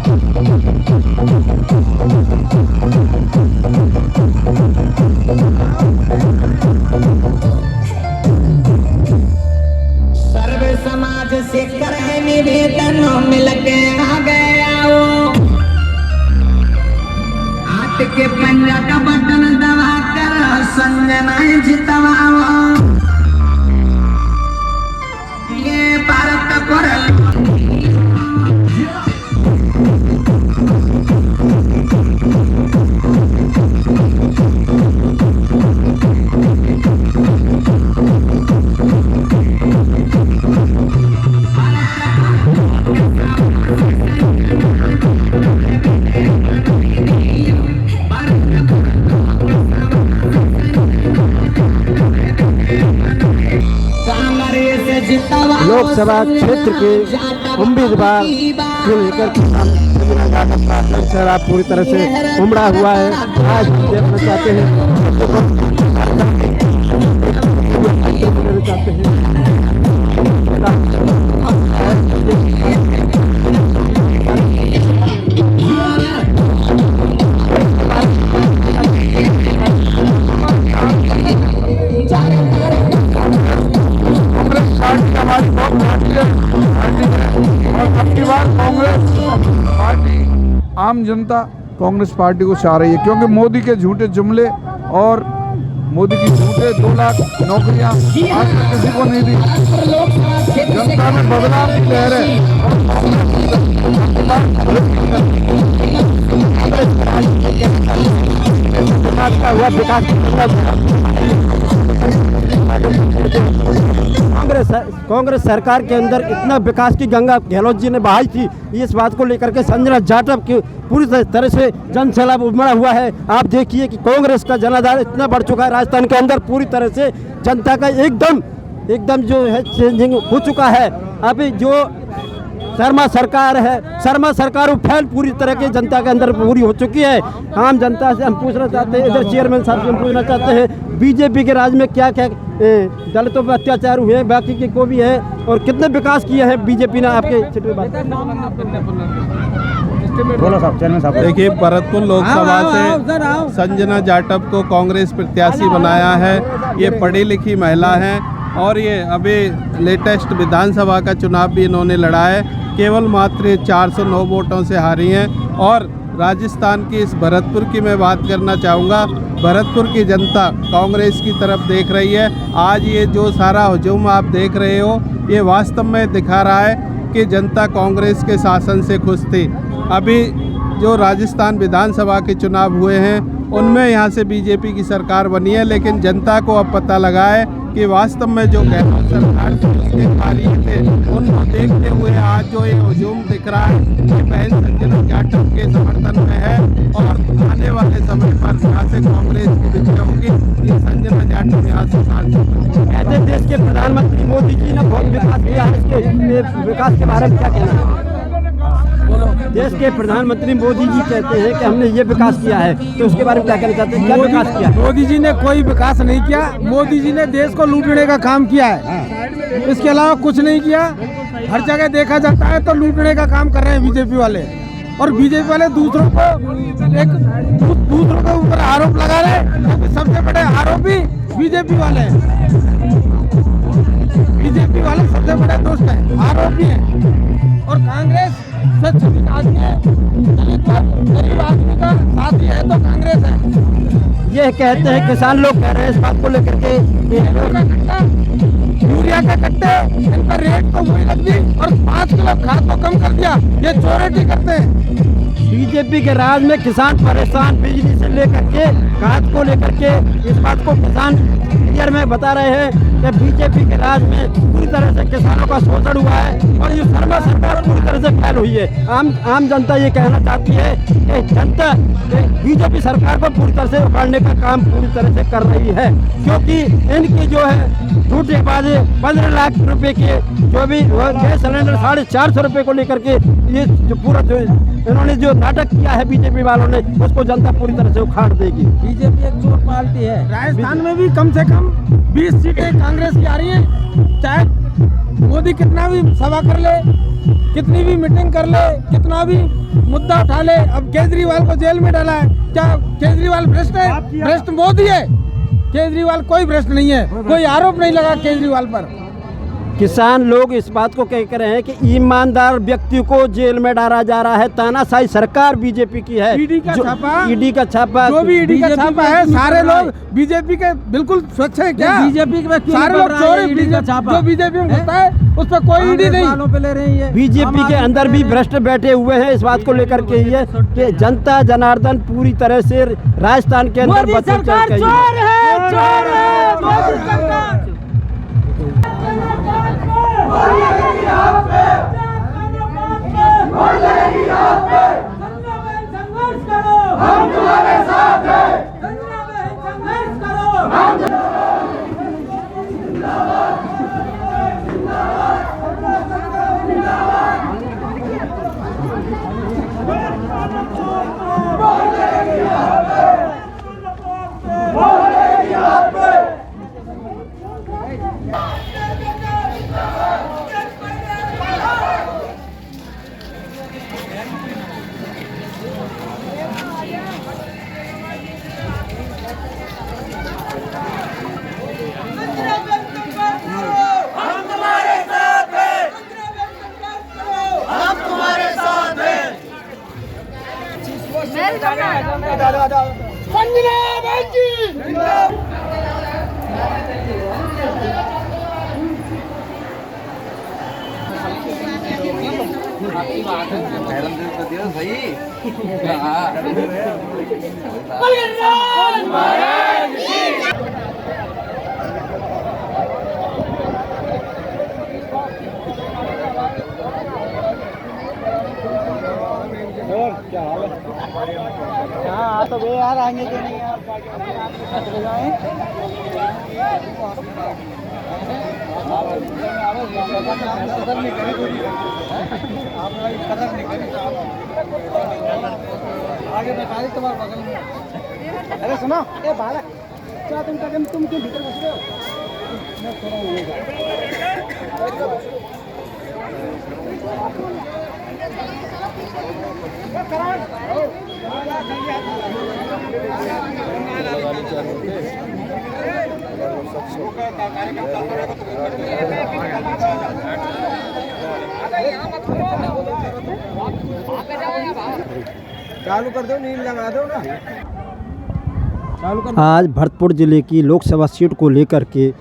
सर्व समाज से करे निवेदन मिलके आ गया वो हाथ के पंजा का बटन दबा कर संजना जितवाओ ये भारत को लोकसभा क्षेत्र के उम्मीदवार को लेकर लोकसभा पूरी तरह से उमड़ा हुआ है। आज देखना चाहते आम जनता कांग्रेस पार्टी को चाह रही है, क्योंकि मोदी के झूठे जुमले और मोदी की झूठे 2 लाख नौकरियां आज तक किसी को नहीं दी। जनता में बदलाव की लहर है। कांग्रेस सरकार के अंदर इतना विकास की गंगा गहलोत जी ने बहाई थी, इस बात को लेकर के संजना जाटव की पूरी तरह से जन सैलाब उमड़ा हुआ है। आप देखिए कि कांग्रेस का जनाधार इतना बढ़ चुका है राजस्थान के अंदर, पूरी तरह से जनता का एकदम जो है चेंजिंग हो चुका है। अभी जो शर्मा सरकार है, शर्मा सरकार फैल पूरी तरह की जनता के अंदर पूरी हो चुकी है। आम जनता से हम पूछना चाहते हैं, इधर चेयरमैन साहब से हम पूछना चाहते हैं, बीजेपी के राज में क्या क्या दलितों पर अत्याचार हुए, बाकी के को भी है, और कितने विकास किया है बीजेपी ने आपके क्षेत्र में? बोलो साहब, चेयरमैन साहब। देखिए, भरतपुर लोकसभा से संजना जाटव को कांग्रेस प्रत्याशी बनाया है। ये पढ़ी लिखी महिला है और ये अभी लेटेस्ट विधानसभा का चुनाव भी इन्होंने लड़ा है। केवल मात्र 409 वोटों से हारी हैं। और राजस्थान की इस भरतपुर की मैं बात करना चाहूँगा। भरतपुर की जनता कांग्रेस की तरफ देख रही है। आज ये जो सारा हुजूम आप देख रहे हो, ये वास्तव में दिखा रहा है कि जनता कांग्रेस के शासन से खुश थी। अभी जो राजस्थान विधानसभा के चुनाव हुए हैं, उनमें यहाँ से बीजेपी की सरकार बनी है, लेकिन जनता को अब पता लगा है कि वास्तव में जो गहलोत सरकार थी उसके कार्य थे, उनको देखते हुए आज जो ये हुजूम दिख रहा है, ये बहन संजना जाटव के समर्थन में है। और आने वाले समय पर यहाँ से कांग्रेस की विजय होगी। ये संजना जाटव यहाँ से सांसद। देश के प्रधानमंत्री मोदी जी ने बहुत विकास किया है, इसके विकास के बारे में क्या कहना है? देश के प्रधानमंत्री मोदी जी कहते हैं कि हमने ये विकास किया है, तो उसके बारे में क्या कहना चाहते हैं? क्या विकास किया? मोदी जी ने कोई विकास नहीं किया। मोदी जी ने देश को लूटने का काम किया है, इसके अलावा कुछ नहीं किया। हर जगह देखा जाता है तो लूटने का काम कर रहे हैं बीजेपी वाले, और बीजेपी वाले दूसरों के ऊपर आरोप लगा रहे हैं। सबसे बड़े आरोपी बीजेपी वाले हैं। बीजेपी वाले सबसे बड़े दोस्त हैं, आरोपी हैं। और कांग्रेस सच विकास गरीब आदमी का साथी है तो कांग्रेस है। ये कहते हैं, किसान लोग कह रहे हैं इस बात को लेकर के, यूरिया के कट्टे इनका रेट तो वही रख दी और 5 किलो खाद को कम कर दिया। ये चोरी करते हैं। बीजेपी के राज में किसान परेशान, बिजली से लेकर के खाद को लेकर के, इस बात को किसान क्लियर में बता रहे हैं कि बीजेपी के राज में पूरी तरह से किसानों का शोषण हुआ है और ये शर्मा सरकार पूरी तरह से फैल हुई है। आम जनता ये कहना चाहती है कि जनता बीजेपी सरकार को पूरी तरह से उखाड़ने का काम पूरी तरह से कर रही है, क्योंकि इनकी जो है झूठे बाजे 15 लाख रुपए के जो भी गैस सिलेंडर 450 रुपये को लेकर के ये जो पूरा जो इन्होंने जो नाटक किया है बीजेपी वालों ने, उसको जनता पूरी तरह से उखाड़ देगी। बीजेपी एक चोर पार्टी है। राजस्थान में भी कम से कम 20 सीटें कांग्रेस की आ रही हैं, चाहे मोदी कितना भी सभा कर ले, कितनी भी मीटिंग कर ले, कितना भी मुद्दा उठा ले, अब केजरीवाल को जेल में डाला है। क्या केजरीवाल भ्रष्ट है? भ्रष्ट मोदी है, केजरीवाल कोई भ्रष्ट नहीं है। कोई आरोप नहीं लगा केजरीवाल पर। किसान लोग इस बात को कह रहे हैं कि ईमानदार व्यक्ति को जेल में डाला जा रहा है। तानाशाही सरकार बीजेपी की है। ईडी का छापा, ईडी का छापा, जो भी ईडी का छापा है, सारे लोग बीजेपी के बिल्कुल स्वच्छ है क्या? बीजेपी के सारे लोग चोर हैं। जो बीजेपी में घुसता है उस पर कोई ईडी नहीं पे ले रही है। बीजेपी के अंदर भी भ्रष्ट बैठे हुए हैं। इस बात को लेकर के ये कि जनता जनार्दन पूरी तरह से राजस्थान के अंदर मोदी सरकार चोर है, चोर है, मोदी सरकार। हम तुम्हारे साथ हैं। तो वे यार आएंगे कि नहीं यार? आगे बताइए तुम्हारे बगल में। अरे सुनो, ए बालक, क्या तुम क्यों भीतर घुस रहे हो? मैं थोड़ा चालू कर दो, नींद लगा दो ना। चालू कर। आज भरतपुर जिले की लोकसभा सीट को लेकर के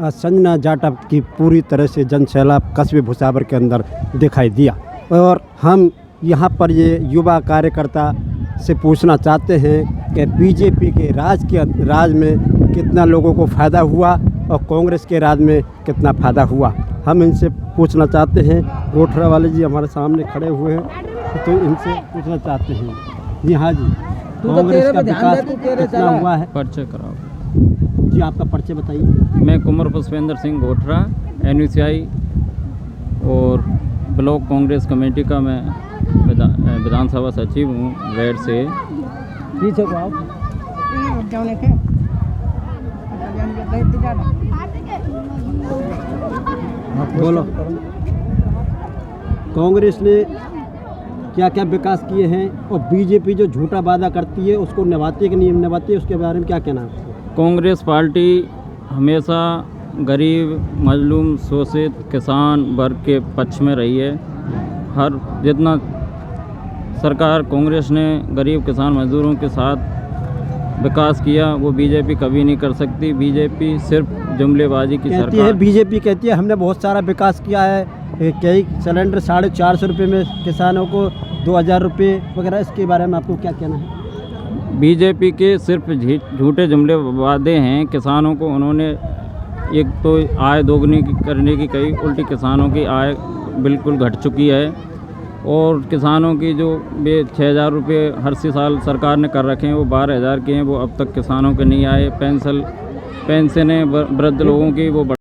संजना जाटव की पूरी तरह से जनसैलाब कस्बे भुसावर के अंदर दिखाई दिया और हम यहाँ पर ये युवा कार्यकर्ता से पूछना चाहते हैं कि बीजेपी के राज में कितना लोगों को फ़ायदा हुआ और कांग्रेस के राज में कितना फ़ायदा हुआ। हम इनसे पूछना चाहते हैं। गोठरा वाले जी हमारे सामने खड़े हुए हैं, तो इनसे पूछना चाहते हैं। जी हाँ जी, कांग्रेस का विकास कितना हुआ है? पर्चे कराओ जी, आपका पर्चे बताइए। मैं कुंवर पुष्पेंद्र सिंह गोठरा, NUCI और ब्लॉक कांग्रेस कमेटी का मैं विधानसभा सचिव हूँ वेड से। पीछे को आओ। बोलो, कांग्रेस ने क्या क्या विकास किए हैं और बीजेपी जो झूठा वादा करती है उसको निभाती है कि नहीं निभाती है, उसके बारे में क्या कहना है? कांग्रेस पार्टी हमेशा गरीब, मजलूम, शोषित किसान वर्ग के पक्ष में रही है। हर जितना सरकार कांग्रेस ने गरीब, किसान, मजदूरों के साथ विकास किया वो बीजेपी कभी नहीं कर सकती। बीजेपी सिर्फ जुमलेबाजी की कहती सरकार है। बीजेपी कहती है हमने बहुत सारा विकास किया है, कई सिलेंडर 450 रुपये में किसानों को 2000 रुपये वगैरह। इसके बारे में आपको क्या कहना है? बीजेपी के सिर्फ झूठे जुमले वादे हैं। किसानों को उन्होंने एक तो आय दोगुनी करने की कही, उल्टी किसानों की आय बिल्कुल घट चुकी है और किसानों की जो 6000 रुपये हर साल सरकार ने कर रखे हैं वो 12000 के हैं, वो अब तक किसानों के नहीं आए। पेंशनें वृद्ध लोगों की वो